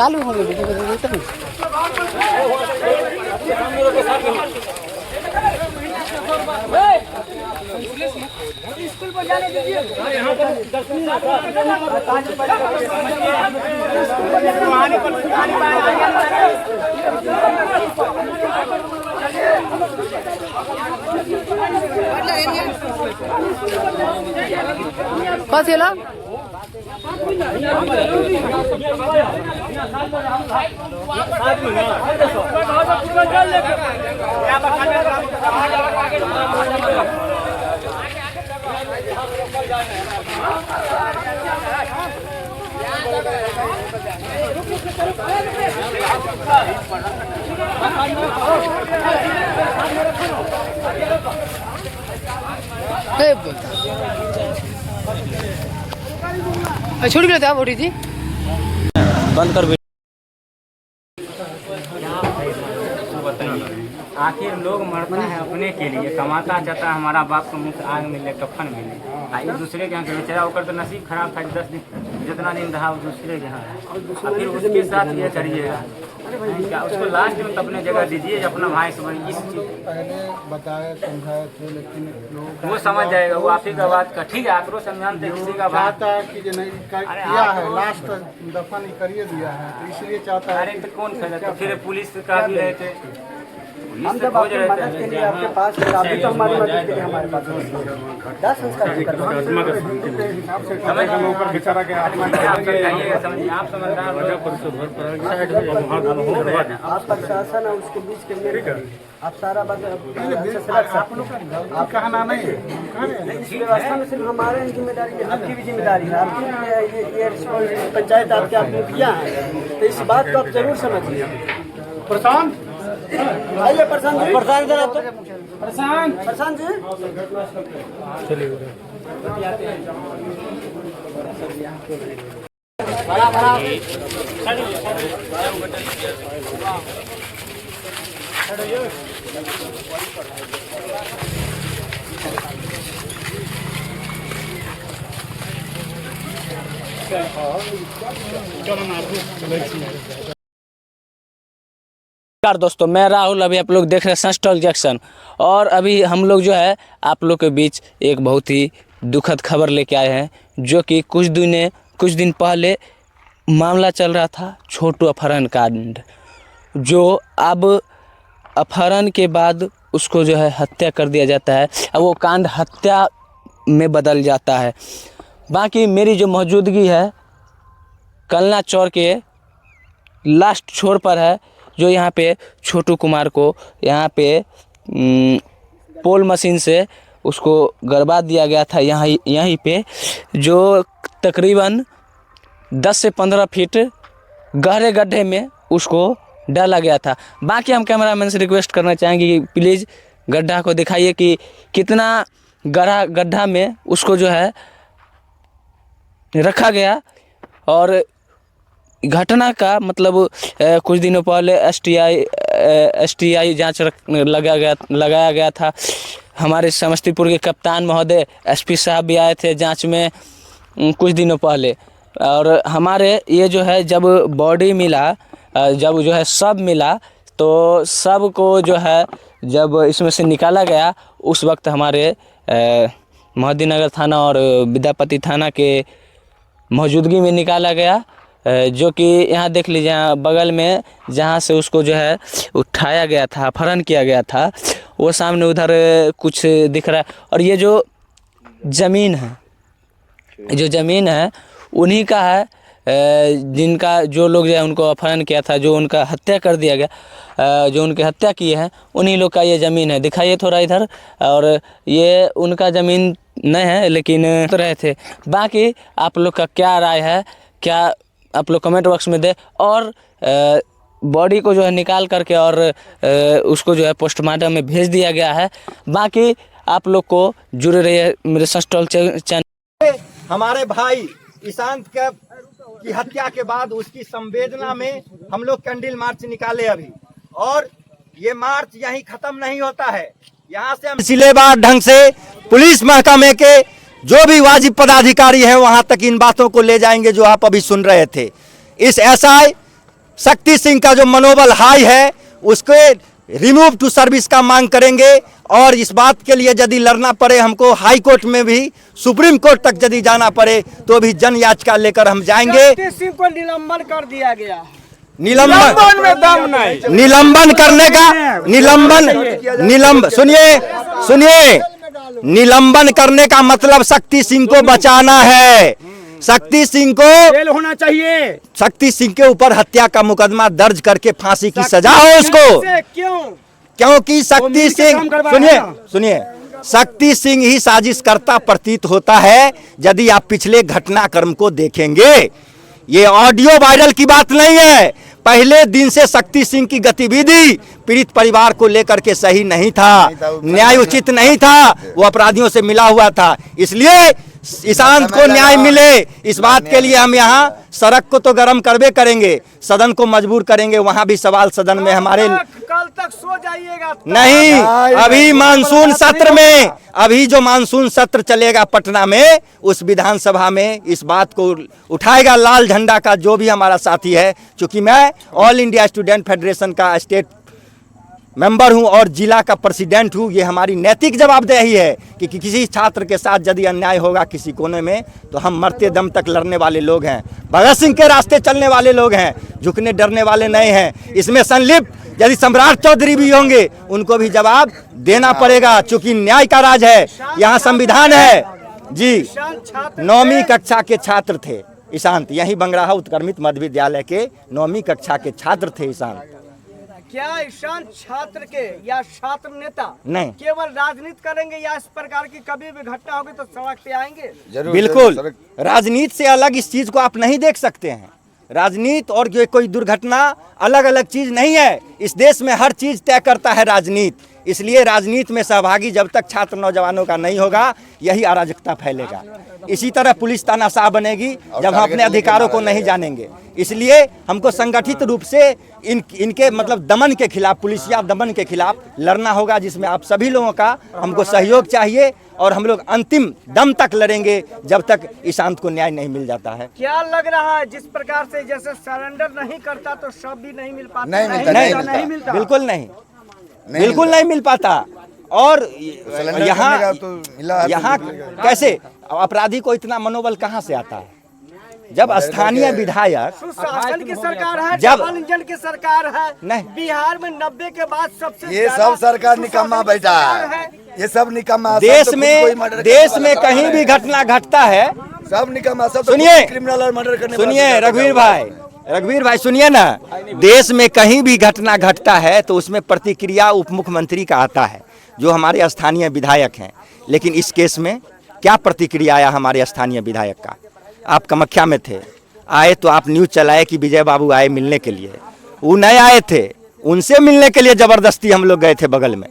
चालू हो गया। स्कूल पर जाने दीजिए। बस ये लोग छोड़ के था बोटी थी बंद कर। आखिर लोग मरता है अपने के लिए, कमाता चाहता है हमारा बाप को मुफ्त आग मिले, कफन मिले। एक दूसरे के यहाँ के बेचारा होकर तो नसीब खराब था, 10 दिन जितना दिन रहा वो दूसरे के यहाँ है। आखिर उसके साथ ये करिएगा क्या? उसको लास्ट में तो अपने जगह दीजिए, अपना भाई से बड़ी पहले बताए समझाए थे, लेकिन लोग वो समझ जाएगा। वो आप ही का बात का ठीक है, आक्रोश समझाते किसी का बात चाहता है कि नहीं किया है, लास्ट दफन ही करिए दिया है, तो इसलिए चाहता है। अरे तो कौन खरीदा? तो फिर पुलिस का भी रहे थे, हम जब आपकी मदद के लिए आपके पास थे, आप भी तो हमारी मदद के लिए हमारे पास दाह संस्कार भी करते हैं। आप समझदार आप प्रशासन और उसके बीच के मेरे आप सारा बात आप कहना नहीं है, इस व्यवस्था में सिर्फ हमारे जिम्मेदारी है, आपकी भी जिम्मेदारी है। आपकी ये पंचायत आपके आपने किया है, तो इस बात को आप जरूर समझिए। प्रशांत आइए प्रशांत जी, प्रशांत इधर आप तो प्रशांत जी चलिए नमस्कार दोस्तों, मैं राहुल। अभी आप लोग देख रहे हैं सनस्टॉक जंक्शन, और अभी हम लोग जो है आप लोग के बीच एक बहुत ही दुखद खबर लेके आए हैं, जो कि कुछ दिन पहले मामला चल रहा था छोटू अपहरण कांड, जो अब अपहरण के बाद उसको जो है हत्या कर दिया जाता है। अब वो कांड हत्या में बदल जाता है। बाकी मेरी जो मौजूदगी है कलना चौर के लास्ट छोर पर है, जो यहाँ पे छोटू कुमार को यहाँ पे पोल मशीन से उसको गड़वा दिया गया था। यहीं पे जो तकरीबन 10 से 15 फीट गहरे गड्ढे में उसको डाला गया था। बाकी हम कैमरामैन से रिक्वेस्ट करना चाहेंगे कि प्लीज़ गड्ढा को दिखाइए कि कितना गहरा गड्ढा में उसको जो है रखा गया। और घटना का मतलब कुछ दिनों पहले एसटीआई जांच लगाया गया था। हमारे समस्तीपुर के कप्तान महोदय एसपी साहब भी आए थे जांच में कुछ दिनों पहले। और हमारे ये जो है जब बॉडी मिला, जब जो है सब मिला, तो सब को जो है जब इसमें से निकाला गया, उस वक्त हमारे मोहद्दीनगर थाना और विद्यापति थाना के मौजूदगी में निकाला गया। जो कि यहाँ देख लीजिए, यहाँ बगल में जहाँ से उसको जो है उठाया गया था, अपहरण किया गया था, वो सामने उधर कुछ दिख रहा है। और ये जो ज़मीन है उन्हीं का है, जिनका जो लोग जो है उनको अपहरण किया था, जो उनका हत्या कर दिया गया, जो उनके हत्या किए हैं, उन्हीं लोग का ये ज़मीन है। दिखाइए थोड़ा इधर। और ये उनका ज़मीन नहीं है, लेकिन तो रहे थे। बाकी आप लोग का क्या राय है, क्या आप लोग कमेंट बॉक्स में दे। और बॉडी को जो है निकाल करके और उसको जो है पोस्टमार्टम में भेज दिया गया है। बाकी आप लोग को जुड़े रहिए मेरे सनस्टॉक चैनल। हमारे भाई ईशांत की हत्या के बाद उसकी संवेदना में हम लोग कैंडल मार्च निकाले अभी, और ये मार्च यहीं खत्म नहीं होता है। यहाँ से हम सिलेबार ढंग से पुलिस महकमे के जो भी वाजिब पदाधिकारी है वहां तक इन बातों को ले जाएंगे जो आप अभी सुन रहे थे। इस एसआई शक्ति सिंह का जो मनोबल हाई है उसके रिमूव टू सर्विस का मांग करेंगे। और इस बात के लिए यदि लड़ना पड़े हमको हाई कोर्ट में भी, सुप्रीम कोर्ट तक यदि जाना पड़े तो भी जन याचिका लेकर हम जाएंगे। शक्ति सिंह को निलंबन कर दिया गया। निलंबन करने का सुनिए निलंबन करने का मतलब शक्ति सिंह को बचाना है। शक्ति सिंह को जेल होना चाहिए। शक्ति सिंह के ऊपर हत्या का मुकदमा दर्ज करके फांसी की सजा हो उसको। क्यों? क्योंकि शक्ति सिंह सुनिए शक्ति सिंह ही साजिशकर्ता प्रतीत होता है। यदि आप पिछले घटनाक्रम को देखेंगे, ये ऑडियो वायरल की बात नहीं है, पहले दिन से शक्ति सिंह की गतिविधि पीड़ित परिवार को लेकर के सही नहीं था, न्याय उचित नहीं था, वो अपराधियों से मिला हुआ था। इसलिए ईशांत को न्याय मिले, इस बात के लिए हम यहाँ सड़क को तो गर्म करवे करेंगे, सदन को मजबूर करेंगे। वहां भी सवाल सदन में हमारे कल तक सो जाइएगा। नहीं, अभी मानसून सत्र में, अभी जो मानसून सत्र चलेगा पटना में, उस विधानसभा में इस बात को उठाएगा लाल झंडा का जो भी हमारा साथी है। क्योंकि मैं ऑल इंडिया स्टूडेंट फेडरेशन का स्टेट मेंबर हूं और जिला का प्रेसिडेंट हूं। ये हमारी नैतिक जवाबदेही है कि किसी छात्र के साथ यदि अन्याय होगा किसी कोने में तो हम मरते दम तक लड़ने वाले लोग हैं, भगत सिंह के रास्ते चलने वाले लोग हैं, झुकने डरने वाले नहीं हैं। इसमें संलिप्त यदि सम्राट चौधरी भी होंगे उनको भी जवाब देना पड़ेगा, चूंकि न्याय का राज है, यहाँ संविधान है। जी, 9वीं कक्षा के छात्र थे ईशांत, यही बंगराहा उत्क्रमित मध्य विद्यालय के 9वीं कक्षा के छात्र थे ईशांत। क्या ईशान छात्र के या छात्र नेता नहीं केवल राजनीति करेंगे या इस प्रकार की कभी भी घटना होगी तो सड़क पे आएंगे? बिल्कुल, राजनीति से अलग इस चीज को आप नहीं देख सकते हैं। राजनीति और कोई दुर्घटना अलग अलग चीज नहीं है। इस देश में हर चीज तय करता है राजनीति। इसलिए राजनीति में सहभागी जब तक छात्र नौजवानों का नहीं होगा, यही अराजकता फैलेगा। इसी तरह पुलिस तानाशाह बनेगी जब हम अपने अधिकारों को नहीं जानेंगे। इसलिए हमको संगठित रूप से इनके मतलब दमन के खिलाफ, पुलिसिया दमन के खिलाफ लड़ना होगा, जिसमें आप सभी लोगों का हमको सहयोग चाहिए और हम लोग अंतिम दम तक लड़ेंगे जब तक ईशांत को न्याय नहीं मिल जाता है। क्या लग रहा है जिस प्रकार से जैसे सरेंडर नहीं करता तो शव भी नहीं मिल पाता? नहीं मिलता, बिल्कुल नहीं, बिल्कुल नहीं मिल पाता। और यहाँ कैसे अपराधी को इतना मनोबल कहाँ से आता है? जब स्थानीय विधायक, सुशासन की सरकार है, जब डबल इंजन की सरकार है, नहीं, बिहार में 90 के बाद सबसे ये सब सरकार निकम्मा बैठा है, ये सब निकम्मा। देश में कहीं भी घटना घटता है सब निकम्मा, सब सुनिए क्रिमिनल और मर्डर करने। सुनिए रघुवीर भाई सुनिए ना, देश में कहीं भी घटना घटता है तो उसमें प्रतिक्रिया उप मुख्यमंत्री का आता है, जो हमारे स्थानीय विधायक हैं। लेकिन इस केस में क्या प्रतिक्रिया आया हमारे स्थानीय विधायक का? आप कामाख्या में थे, आए तो आप न्यूज़ चलाए कि विजय बाबू आए मिलने के लिए, वो नहीं आए थे, उनसे मिलने के लिए जबरदस्ती हम लोग गए थे, बगल में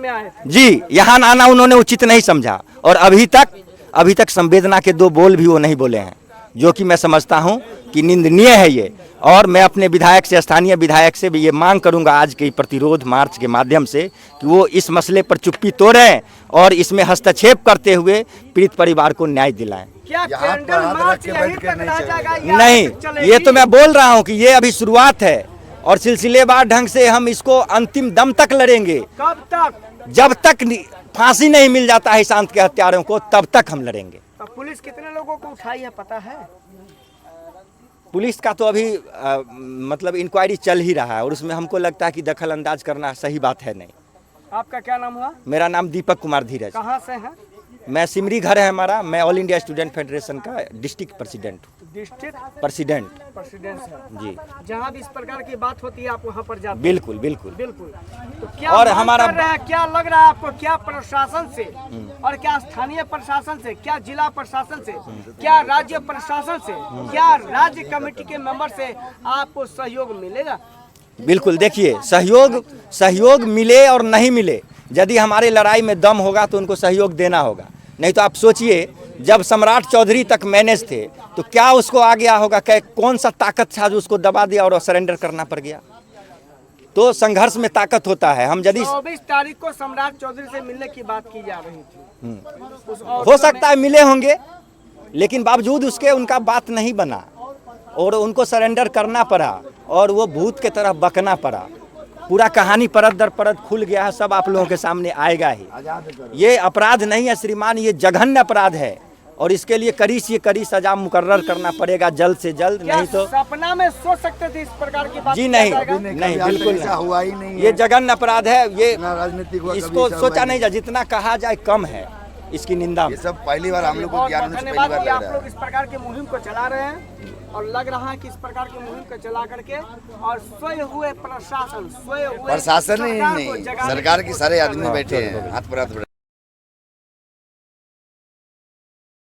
आए थे। जी, यहाँ आना उन्होंने उचित नहीं समझा और अभी तक संवेदना के 2 बोल भी वो नहीं बोले हैं, जो कि मैं समझता हूं कि निंदनीय है ये। और मैं अपने विधायक से, स्थानीय विधायक से भी ये मांग करूंगा आज के प्रतिरोध मार्च के माध्यम से कि वो इस मसले पर चुप्पी तोड़ें और इसमें हस्तक्षेप करते हुए पीड़ित परिवार को न्याय दिलाएं। क्या कैंडल मार्च यहीं तक रह जाएगा या नहीं, चलेगी? ये तो मैं बोल रहा हूँ कि ये अभी शुरुआत है और सिलसिलेवार ढंग से हम इसको अंतिम दम तक लड़ेंगे। कब तक? जब तक फांसी नहीं मिल जाता है ईशांत के हत्यारों को, तब तक हम लड़ेंगे। पुलिस कितने लोगों को उठाई है पता है? पुलिस का तो अभी मतलब इंक्वायरी चल ही रहा है और उसमें हमको लगता है कि दखल अंदाज करना सही बात है नहीं। आपका क्या नाम हुआ? मेरा नाम दीपक कुमार धीरज। कहाँ से हैं? मैं सिमरी घर है हमारा, मैं ऑल इंडिया स्टूडेंट फेडरेशन का डिस्ट्रिक्ट प्रेसिडेंट हूँ। डिस्ट्रिक्ट प्रेसिडेंट जी। जहाँ भी इस प्रकार की बात होती है आप वहाँ पर जाते हैं? बिल्कुल। तो क्या और मांग हमारा कर रहे हैं? क्या लग रहा है आपको? क्या प्रशासन से और क्या स्थानीय प्रशासन से, क्या जिला प्रशासन से, क्या राज्य प्रशासन से, क्या राज्य कमेटी के मेंबर से आपको सहयोग मिलेगा? बिल्कुल, देखिए सहयोग मिले और नहीं मिले, यदि हमारे लड़ाई में दम होगा तो उनको सहयोग देना होगा। नहीं तो आप सोचिए, जब सम्राट चौधरी तक मैनेज थे तो क्या उसको आ गया होगा, कौन सा ताकत था जो उसको दबा दिया और सरेंडर करना पड़ गया? तो संघर्ष में ताकत होता है। हम यदि 24 तारीख को सम्राट चौधरी से मिलने की बात की जा रही थी, हो सकता है मिले होंगे, लेकिन बावजूद उसके उनका बात नहीं बना और उनको सरेंडर करना पड़ा और वो भूत के तरह बकना पड़ा। पूरा कहानी परत दर परत खुल गया है, सब आप लोगों के सामने आएगा ही। ये अपराध नहीं है श्रीमान, ये जघन्य अपराध है और इसके लिए कड़ी सजा मुकर्रर करना पड़ेगा जल्द से जल्द, क्या नहीं तो सपना में सोच सकते थे इस प्रकार की बात? जी किया नहीं, जाएगा? नहीं बिल्कुल ऐसा हुआ ही नहीं ये जघन्य अपराध है। ये राजनीतिक हुआ, इसको कभी ऐसा सोचा हुआ नहीं जा, जितना कहा जाए कम है इसकी निंदा में। ये सब पहली बार हम लोग को और ज्ञान होने से धन्यवाद पहली कि बार आप लग रहा लोग है। इस प्रकार की मुहिम को चला रहे हैं और लग रहा है कि इस प्रकार की मुहिम को चला करके और सोए हुए प्रशासन, सोए हुए प्रशासन ही सरकार को नहीं, जगाने सरकार की की सारे कोशिश आदमी कर रहे हैं। बैठे हैं हाथ पर हाथ